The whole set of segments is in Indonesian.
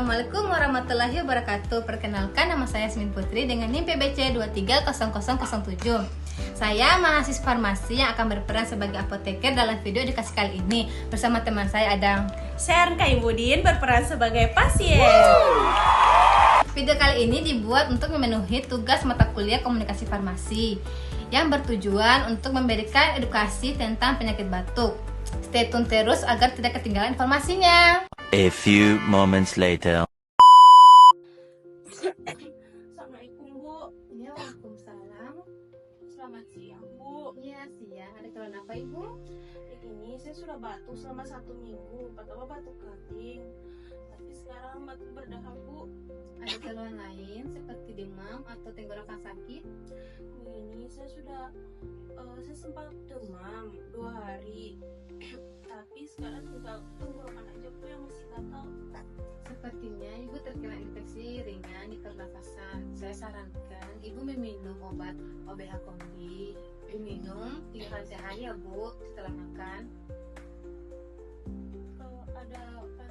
Assalamualaikum warahmatullahi wabarakatuh. Perkenalkan, nama saya Yasmin Putri dengan NIM PBC 230007. Saya mahasiswa farmasi yang akan berperan sebagai apoteker dalam video edukasi kali ini. Bersama teman saya Adang. Saya Arka Ibudin berperan sebagai pasien. Video kali ini dibuat untuk memenuhi tugas mata kuliah komunikasi farmasi yang bertujuan untuk memberikan edukasi tentang penyakit batuk. Stay tune terus agar tidak ketinggalan informasinya. A few moments later. Assalamualaikum Bu. Ya, waalaikumsalam. Selamat siang Bu. Iya, siang. Ada keluhan apa Ibu? Ini saya sudah batuk selama 1 minggu. Pertama batuk kering, tapi sekarang batuk berdahak Bu. Ada keluhan lain seperti demam atau tenggorokan sakit? Ini saya sempat demam 2 hari. Tapi sekarang tinggal tenggorokan aja Bu yang masih gatal. Sepertinya Ibu terkena infeksi ringan di pernafasan. Saya sarankan Ibu meminum obat OBH Kombi. Diminum 3 kali sehari ya Bu setelah makan. Ada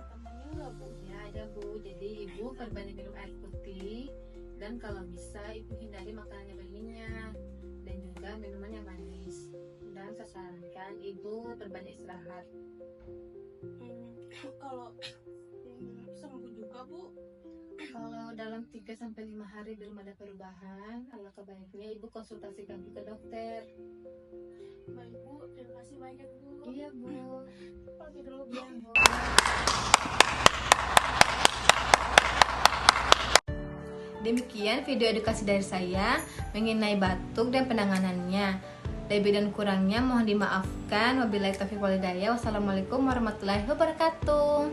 tambahannya nggak Bu? Ya ada Bu, jadi Ibu perbanyak minum air putih. Dan kalau bisa Ibu hindari makanan yang berminyak dan juga minuman yang manis. Dan saya sarankan Ibu perbanyak istirahat. Kalau sembuh juga Bu. Kalau dalam 3-5 hari belum ada perubahan, alangkah baiknya Ibu konsultasikan ke dokter. Baik Bu, terima kasih banyak Bu. Iya Bu. Pergi dulu Bu. Iya Bu. Demikian video edukasi dari saya mengenai batuk dan penanganannya. Lebih dan kurangnya mohon dimaafkan. Wabillahi taufiq wal hidayah. Wassalamualaikum warahmatullahi wabarakatuh.